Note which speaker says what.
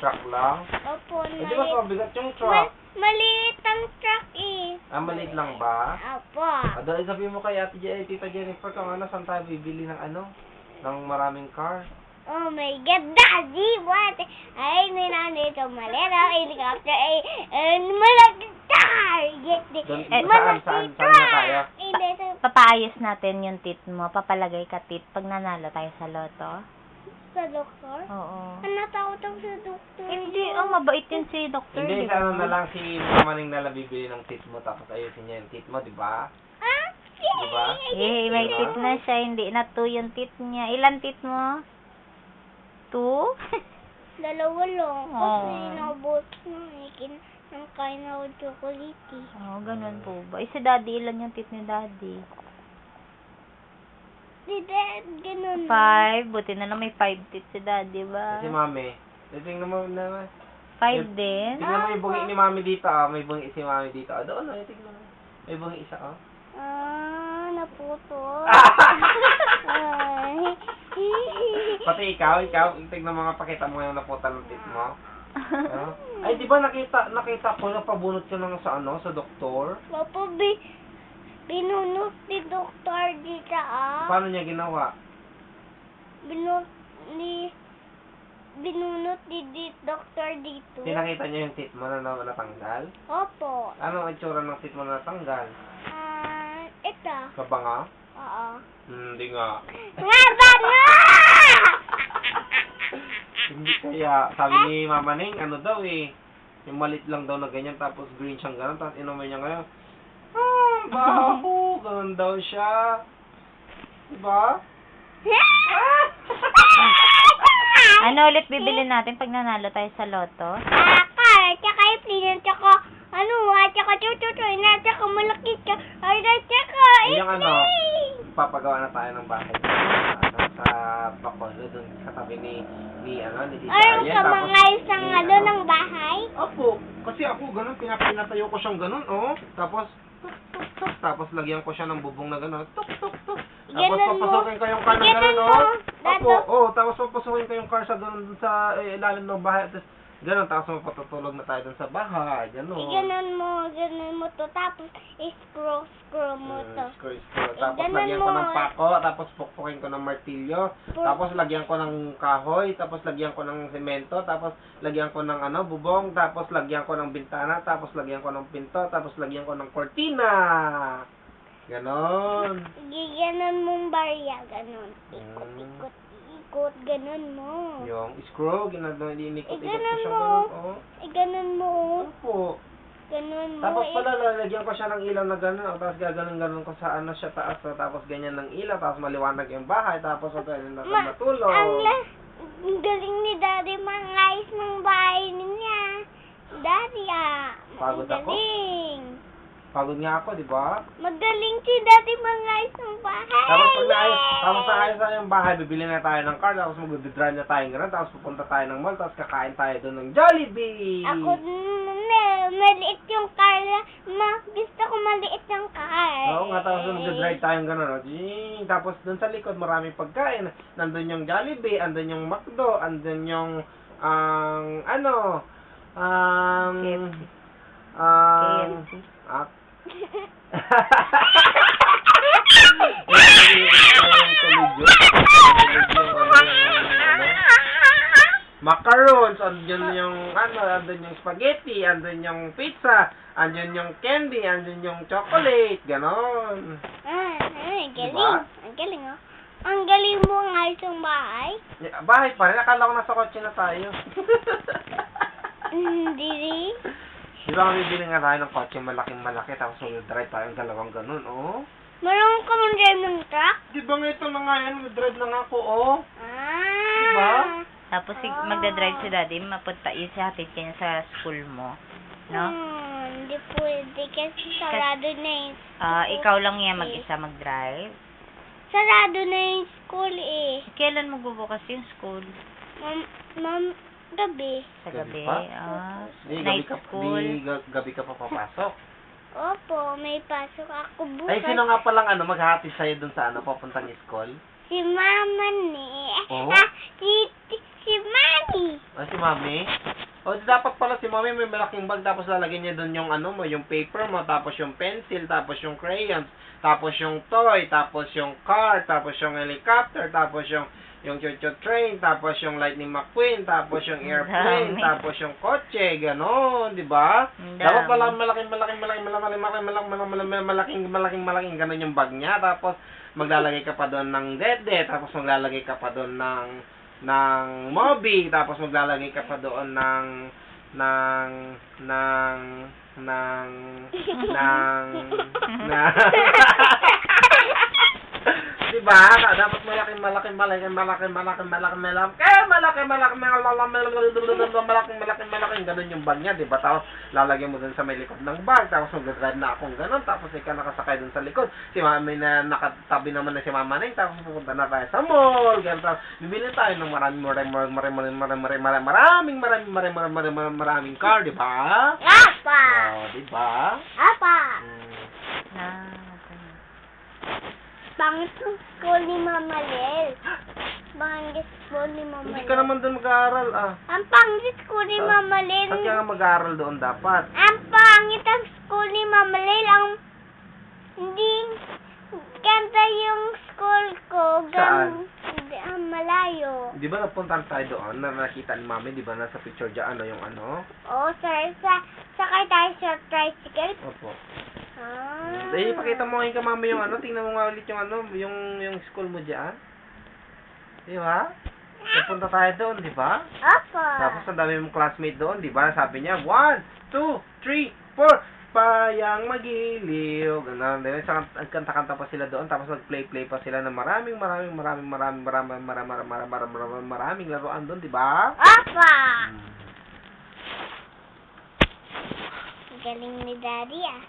Speaker 1: truck lang?
Speaker 2: Opo,
Speaker 1: Eh, di ba mabigat yung truck?
Speaker 2: maliit ang truck eh.
Speaker 1: Ah, maliit lang ba?
Speaker 2: Opo.
Speaker 1: Dahil sabihin mo kay Tita Jennifer kung ano, saan tayo bibili ng ano? Ng maraming car.
Speaker 2: Oh my God, Daddy! What? Ay, may nandito malera, helicopter, malaking target.
Speaker 1: Saan na tayo?
Speaker 2: Hindi,
Speaker 3: Papaayos natin yung tit mo. Papalagay ka tit pag nanalo tayo sa loto.
Speaker 2: sa doktor?
Speaker 3: Oo.
Speaker 2: Natakot ako sa doktor.
Speaker 3: Hindi, mabait yun si doktor.
Speaker 1: Hindi,
Speaker 3: di ba?
Speaker 1: sa ano na lang si Mama Ning na bibili ng tit mo tapos ayusin niya yung tit mo, di ba?
Speaker 2: Ah?
Speaker 1: Diba?
Speaker 3: Eh, may
Speaker 1: Diba?
Speaker 3: tit na siya. Hindi na 2 yung tit niya. Ilan tit mo? 2?
Speaker 2: Dalawa lang.
Speaker 3: Oh.
Speaker 2: Kasi naubos na eh. Nang kain ako chocolate eh.
Speaker 3: Oh, ganun po ba? Si Daddy, ilan yung tit ni Daddy?
Speaker 2: Di Dad, ganun.
Speaker 3: 5. Buti na lang may 5 tit si Daddy ba?
Speaker 1: Si Mami. Tingnan mo na.
Speaker 3: 5 din?
Speaker 1: Tingnan mo yung bungi ni Mami dito, ah. May bungi si Mami dito. Doon, tingnan mo. May bungi isa, oh.
Speaker 2: Naputo.
Speaker 1: Pati ikaw, tignan mga pakita mo yung naputan ng tit mo. Ano? Ay, di ba nakita ko na pabunot ka ng sa doktor?
Speaker 2: Papa, binunot ni Doktor dito ah.
Speaker 1: Paano niya ginawa?
Speaker 2: Binunot ni Doktor dito.
Speaker 1: Pinakita niya yung tit mo na natanggal?
Speaker 2: Opo.
Speaker 1: Ano ang itsura ng tit mo na natanggal?
Speaker 2: Ito.
Speaker 1: Kabanga?
Speaker 2: Oo.
Speaker 1: Hindi nga.
Speaker 2: Nga ba nga?
Speaker 1: Hindi kaya. Sabi ni Mama Ning, ano daw eh. Yung malit lang daw na ganyan, tapos green siyang gano'n, tapos inumin niya ngayon. Baho! Ganun daw siya. Diba?
Speaker 3: Ano ulit bibili natin pag nanalo tayo sa loto?
Speaker 2: Car, tsaka airplane, tsaka tsaka tututoy na, tsaka malaki ka, tsaka
Speaker 1: Yung ano, papagawa na tayo ng bahay. Sa Bacolod, dun sa tabi ni Tita
Speaker 2: Ayaw
Speaker 1: Ariel.
Speaker 2: ka mga isang ng bahay?
Speaker 1: Opo, kasi ako ganun, pinatayo ko siyang ganun, oh. Tapos lagyan ko siya ng bubong na gano'n. Tapos
Speaker 2: Ganun mo?
Speaker 1: papasukin ko yung car na
Speaker 2: Ganun
Speaker 1: gano'n,
Speaker 2: mo?
Speaker 1: oh. Opo, tapos papasukin ko yung car sa gano'n sa ilalim ng bahay. Tapos gano'n, tapos mapatutulog na tayo dun sa bahay. Gano'n.
Speaker 2: Ganun mo to, tapos screw mo to.
Speaker 1: Screw. Tapos
Speaker 2: Ganun
Speaker 1: lagyan ko
Speaker 2: mo.
Speaker 1: ng pako, tapos pukpukin ko ng martilyo, tapos lagyan ko ng kahoy, tapos lagyan ko ng semento, tapos lagyan ko ng bubong, tapos lagyan ko ng bintana, tapos lagyan ko ng pinto, tapos lagyan ko ng kortina. Ganon.
Speaker 2: Ganun mong barya, ganun. Ikot, ganun mo.
Speaker 1: Yung screw, inikot-ikot ko
Speaker 2: Ganun
Speaker 1: siya
Speaker 2: mo.
Speaker 1: ganun, oh.
Speaker 2: Ganun mo.
Speaker 1: Opo.
Speaker 2: Ganun mo.
Speaker 1: Tapos pala, lalagyan ko siya ng ilaw na gano'n, tapos gaganon-ganon ko sa siya taas, tapos ganyan ng ilaw, tapos maliwanag yung bahay, tapos ganyan na matulog.
Speaker 2: Ang galing ni Daddy mangayos ng bahay niya. Daddy
Speaker 1: Pagod ako?
Speaker 2: Magaling.
Speaker 1: Pagod nga ako, di ba?
Speaker 2: Magaling si Daddy mangayos ng bahay.
Speaker 1: Tapos naayos na yung bahay, bibili na tayo ng car, tapos mag-drive na tayo ng tapos pupunta tayo ng mall, tapos kakain tayo doon ng Jollibee!
Speaker 2: Ako, maliit yung car. Gusto ko maliit yung car.
Speaker 1: Oo nga, tapos mag-drive tayong gano'n. Tapos doon sa likod, maraming pagkain. Nandun yung Jollibee, andun yung McDo, andun yung,
Speaker 3: KFC.
Speaker 1: Macarons, andun yung andun yung spaghetti, andun yung pizza, andun yung candy, andun yung chocolate, ganon.
Speaker 2: Galing.
Speaker 1: Diba?
Speaker 2: Ang galing Ang galing mo ngayos yung bahay.
Speaker 1: Bahay pa rin, akala ko nasa kotse na tayo.
Speaker 2: Hindi.
Speaker 1: Di ba kami bibili nga tayo ng kotse malaking-malaki, tapos mag-drive tayong dalawang ganun, oh.
Speaker 2: Marunong ka mong drive ng truck?
Speaker 1: Di ba nga ito na nga yan, mag-drive na nga ako, oh. Diba?
Speaker 3: Tapos magdadrive si Daddy, mapunta hatid ka niya sa school mo. No?
Speaker 2: Hindi pwede kasi sarado na yung
Speaker 3: Ikaw lang yan mag-isa mag-drive.
Speaker 2: Sarado na yung school eh.
Speaker 3: Kailan magbubukas yung school?
Speaker 2: Gabi.
Speaker 3: Sa
Speaker 1: Gabi
Speaker 3: gabi.
Speaker 1: pa?
Speaker 3: Night school.
Speaker 1: Gabi ka pa papasok.
Speaker 2: Opo, may pasok ako bukas.
Speaker 1: Ay, sino nga palang maghahati sa'yo dun sa papuntang school?
Speaker 2: Si Mama ni.
Speaker 1: Oh?
Speaker 2: Si Mami.
Speaker 1: Si Mami? O, dapat pala si Mommy may malaking bag, tapos lalagyan niya doon yung ano mo, yung paper mo, tapos yung pencil, tapos yung crayons, tapos yung toy, tapos yung car, tapos yung helicopter, tapos yung choo-choo train, tapos yung Lightning McQueen, tapos yung airplane,
Speaker 3: Dami.
Speaker 1: tapos yung kotse, gano'n, di ba?
Speaker 3: Ang
Speaker 1: Dapat
Speaker 3: dami.
Speaker 1: pala malaking gano'n yung bag niya, tapos maglalagay ka pa doon ng dede, tapos maglalagay ka pa doon ng Moby, tapos maglalagay ka pa doon ng diba? Dapat malaking ganun yung bag niya, diba? Tapos lalagyan mo dun sa may likod ng bag, tapos mag-drive na akong ganun, tapos ikaw nakasakay dun sa likod. Si Mami na nakatabi naman na si Mama Neng, tapos pupunta na tayo sa mall, ganun. Tapos bibili tayo ng maraming car, diba?
Speaker 2: Apa!
Speaker 1: Oh, diba?
Speaker 2: Apa!
Speaker 3: Ah,
Speaker 2: Pangit yung school ni Mama Lel. Pangit school ni Mama
Speaker 1: Hindi
Speaker 2: Lel.
Speaker 1: ka naman doon mag-aaral, ah.
Speaker 2: Ang pangit school ni Mama Lel.
Speaker 1: Saan ka nga mag-aaral doon dapat?
Speaker 2: Ang pangit ang school ni Mama Lel. Ang hindi ganda yung school ko.
Speaker 1: Saan?
Speaker 2: Ang malayo.
Speaker 1: Di ba napunta tayo doon na nakita ni Mami, di ba nasa picture dyan, ano yung ano?
Speaker 2: Oo, sir. Sakay tayo sa tricycle.
Speaker 1: Opo.
Speaker 2: Ah.
Speaker 1: Eh, pakita mo ngayon ka Mami yung ano, tingnan mo nga ulit yung ano, yung school mo dyan. Di ba? Napunta tayo doon, di ba?
Speaker 2: Apa.
Speaker 1: Tapos ang dami mong classmate doon, di ba? Sabi niya, 1, 2, 3, 4, payang magiliw. Ganun. Diba? Kanta-kanta pa sila doon, tapos nag-play-play pa sila ng maraming laruan doon, di ba?
Speaker 2: Apa. Galing ni Daddy ah.